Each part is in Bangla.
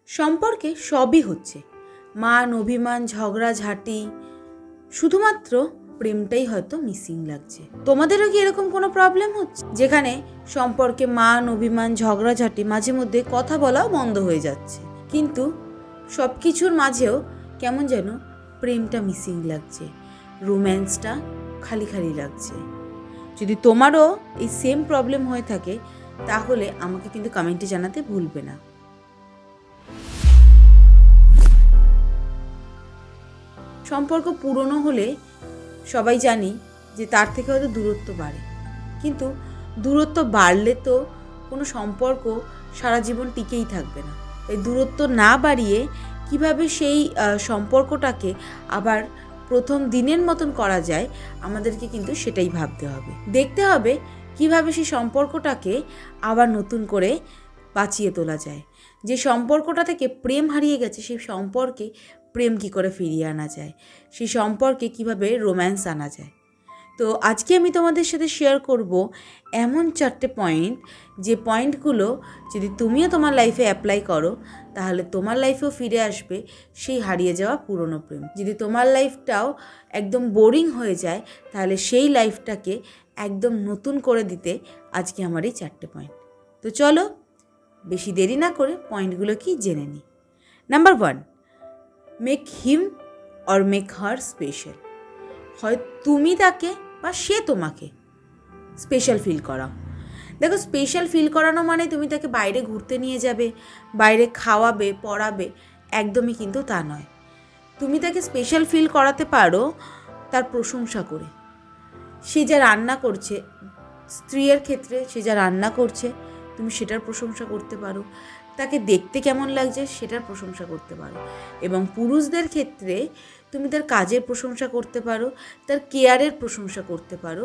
সম্পর্কে সবই হচ্ছে, মান অভিমান ঝগড়াঝাঁটি, শুধুমাত্র প্রেমটাই হয়তো মিসিং লাগছে। তোমাদেরও কি এরকম কোনো প্রবলেম হচ্ছে যেখানে সম্পর্কে মান অভিমান ঝগড়াঝাঁটি, মাঝে মধ্যে কথা বলাও বন্ধ হয়ে যাচ্ছে, কিন্তু সব কিছুর মাঝেও কেমন যেন প্রেমটা মিসিং লাগছে, রোম্যান্সটা খালি খালি লাগছে? যদি তোমারও এই সেম প্রবলেম হয়ে থাকে তাহলে আমাকে কিন্তু কমেন্টে জানাতে ভুলবে না। সম্পর্ক পুরনো হলে সবাই জানি যে তার থেকে হয়তো দূরত্ব বাড়ে, কিন্তু দূরত্ব বাড়লে তো কোনো সম্পর্ক সারা জীবন টিকেই থাকবে না। এই দূরত্ব না বাড়িয়ে কিভাবে সেই সম্পর্কটাকে আবার প্রথম দিনের মতন করা যায়, আমাদেরকে কিন্তু সেটাই ভাবতে হবে। দেখতে হবে কিভাবে সেই সম্পর্কটাকে আবার নতুন করে বাঁচিয়ে তোলা যায়। যে সম্পর্কটা থেকে প্রেম হারিয়ে গেছে সেই সম্পর্কে প্রেম কী করে ফিরিয়ে আনা যায়, সেই সম্পর্কে কিভাবে রোম্যান্স আনা যায়। তো আজকে আমি তোমাদের সাথে শেয়ার করব এমন 4টে পয়েন্ট, যে পয়েন্টগুলো যদি তুমিও তোমার লাইফে অ্যাপ্লাই করো তাহলে তোমার লাইফেও ফিরে আসবে সেই হারিয়ে যাওয়া পুরনো প্রেম। যদি তোমার লাইফটাও একদম বোরিং হয়ে যায় তাহলে সেই লাইফটাকে একদম নতুন করে দিতে আজকে আমার এই 4টে পয়েন্ট। তো চলো বেশি দেরি না করে পয়েন্টগুলো কি জেনে নিই। Number 1, make him or make her special. হয় তুমি তাকে বা সে তোমাকে স্পেশাল ফিল করাও। দেখো, স্পেশাল ফিল করানো মানে তুমি তাকে বাইরে ঘুরতে নিয়ে যাবে, বাইরে খাওয়াবে, পড়াবে, একদমই কিন্তু তা নয়। তুমি তাকে স্পেশাল ফিল করাতে পারো তার প্রশংসা করে। সে যা রান্না করছে, স্ত্রীর ক্ষেত্রে সে যা রান্না করছে তুমি সেটার প্রশংসা করতে পারো, তাকে দেখতে কেমন লাগছে সেটার প্রশংসা করতে পারো। এবং পুরুষদের ক্ষেত্রে তুমি তার কাজের প্রশংসা করতে পারো, তার কেয়ারের প্রশংসা করতে পারো,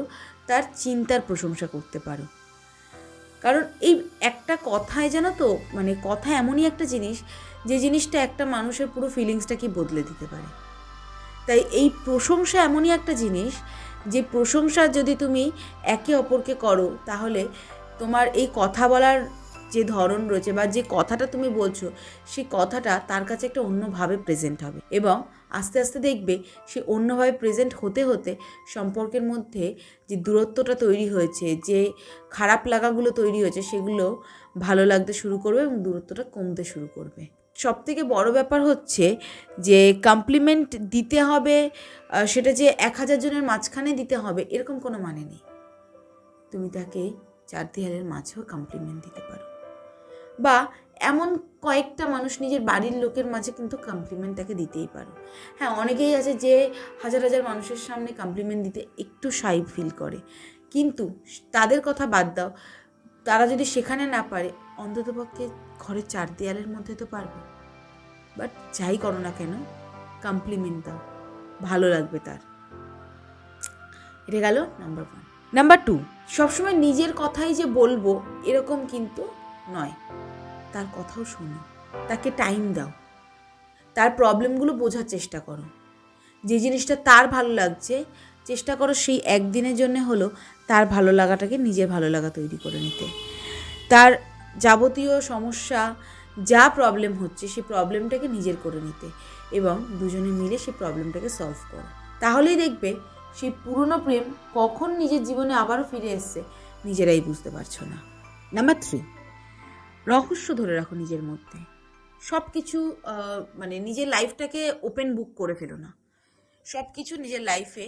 তার চিন্তার প্রশংসা করতে পারো। কারণ এই একটা কথায় জানো তো, মানে কথা এমনই একটা জিনিস যে জিনিসটা একটা মানুষের পুরো ফিলিংসটাকে বদলে দিতে পারে। তাই এই প্রশংসা এমনই একটা জিনিস যে প্রশংসা যদি তুমি একে অপরকে করো তাহলে তোমার এই কথা বলার যে ধরন রয়েছে বা যে কথাটা তুমি বলছো সেই কথাটা তার কাছে একটা অন্যভাবে প্রেজেন্ট হবে, এবং আস্তে আস্তে দেখবে সে অন্যভাবে প্রেজেন্ট হতে হতে সম্পর্কের মধ্যে যে দূরত্বটা তৈরি হয়েছে, যে খারাপ লাগাগুলো তৈরি হয়েছে সেগুলো ভালো লাগতে শুরু করবে এবং দূরত্বটা কমতে শুরু করবে। সবথেকে বড় ব্যাপার হচ্ছে যে কমপ্লিমেন্ট দিতে হবে, সেটা যে 1000 জনের মাঝখানে দিতে হবে এরকম কোনো মানে নেই। তুমি তাকে 4 দেয়ালের মাঝেও কমপ্লিমেন্ট দিতে পারো, বা এমন কয়েকটা মানুষ নিজের বাড়ির লোকের মাঝে কিন্তু কমপ্লিমেন্টটাকে দিতেই পারো। হ্যাঁ, অনেকেই আছে যে হাজার হাজার মানুষের সামনে কমপ্লিমেন্ট দিতে একটু শাই ফিল করে, কিন্তু তাদের কথা বাদ দাও, তারা যদি সেখানে না পারে অন্ততপক্ষে ঘরের 4 দেয়ালের মধ্যে তো পারবে। বাট যাই করো না কেন কমপ্লিমেন্ট দাও, ভালো লাগবে তার। এটা গেল নাম্বার 1। নাম্বার 2, সবসময় নিজের কথাই যে বলবো এরকম কিন্তু নয়, তার কথাও শোনো, তাকে টাইম দাও, তার প্রবলেমগুলো বোঝার চেষ্টা করো। যে জিনিসটা তার ভালো লাগছে চেষ্টা করো সেই একদিনের জন্য হলো তার ভালো লাগাটাকে নিজের ভালো লাগা তৈরি করে নিতে। তার যাবতীয় সমস্যা, যা প্রবলেম হচ্ছে সেই প্রবলেমটাকে নিজের করে নিতে এবং দুজনে মিলে সেই প্রবলেমটাকে সলভ করো। তাহলেই দেখবে সেই পুরনো প্রেম কখন নিজের জীবনে আবারও ফিরে এসছে নিজেরাই বুঝতে পারছো না। নাম্বার 3, রহস্য ধরে রাখো নিজের মধ্যে। সব কিছু মানে নিজের লাইফটাকে ওপেন বুক করে ফেলো না, সব কিছু নিজের লাইফে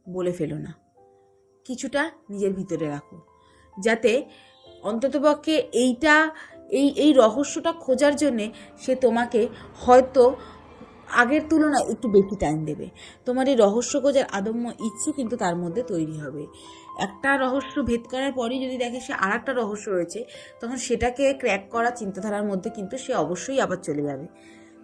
বলে ফেলো না, কিছুটা নিজের ভিতরে রাখো, যাতে অন্ততপক্ষে এই রহস্যটা খোঁজার জন্যে সে তোমাকে হয়তো আগের তুলনায় একটু বেশি টাইম দেবে। তোমার এই রহস্য খোঁজার আদম্য ইচ্ছে কিন্তু তার মধ্যে তৈরি হবে। একটা রহস্য ভেদ করার পরই যদি দেখে সে আর একটা রহস্য রয়েছে, তখন সেটাকে ক্র্যাক করা চিন্তাধারার মধ্যে কিন্তু সে অবশ্যই আবার চলে যাবে।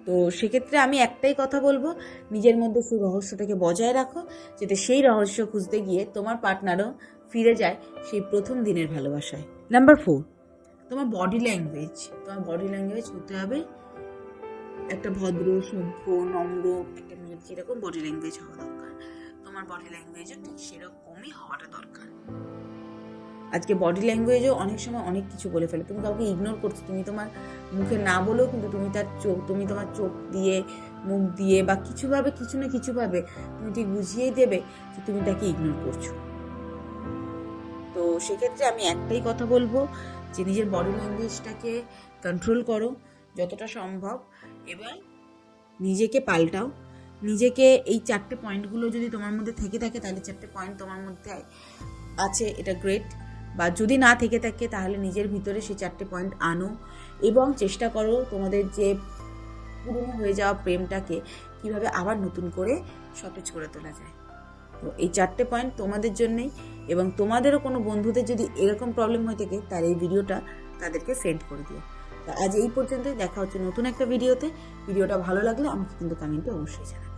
তো সেক্ষেত্রে আমি একটাই কথা বলবো, নিজের মধ্যে সেই রহস্যটাকে বজায় রাখো, যাতে সেই রহস্য খুঁজতে গিয়ে তোমার পার্টনারও ফিরে যায় সেই প্রথম দিনের ভালোবাসায়। নাম্বার 4, তোমার বডি ল্যাঙ্গুয়েজ হতে হবে একটা ভদ্র, সভ্য, নম্র একটা মেয়ের যেরকম বডি ল্যাঙ্গুয়েজ হওয়া দরকার, তোমার বডি ল্যাঙ্গুয়েজও ঠিক সেরকমই হওয়াটা দরকার। আজকে বডি ল্যাঙ্গুয়েজও অনেক সময় অনেক কিছু বলে ফেলে। তুমি কাউকে ইগনোর করছো, তুমি তোমার মুখে না বলেও কিন্তু তুমি তোমার চোখ দিয়ে, মুখ দিয়ে বা কিছু না কিছুভাবে তুমি ঠিক বুঝিয়েই দেবে যে তুমি তাকে ইগনোর করছো। তো সেক্ষেত্রে আমি একটাই কথা বলবো যে নিজের বডি ল্যাঙ্গুয়েজটাকে কন্ট্রোল করো যতটা সম্ভব, এবং নিজেকে পাল্টাও। নিজেকে এই 4টে পয়েন্টগুলো যদি তোমার মধ্যে থেকে থাকে তাহলে 4টে পয়েন্ট তোমার মধ্যে আছে, এটা গ্রেট। বা যদি না থেকে থাকে তাহলে নিজের ভিতরে সেই 4টে পয়েন্ট আনো এবং চেষ্টা করো তোমাদের যে পুরনো হয়ে যাওয়া প্রেমটাকে কিভাবে আবার নতুন করে সতেজ করে তোলা যায়। তো এই 4টে পয়েন্ট তোমাদের জন্যই, এবং তোমাদেরও কোনো বন্ধুদের যদি এরকম প্রবলেম হয়ে থাকে তাহলে এই ভিডিওটা তাদেরকে সেন্ড করে দিও। তো আজ এই পর্যন্তই, দেখা হচ্ছে নতুন একটা ভিডিওতে। ভিডিওটা ভালো লাগলে আমাকে কিন্তু কমেন্টে অবশ্যই জানাবে।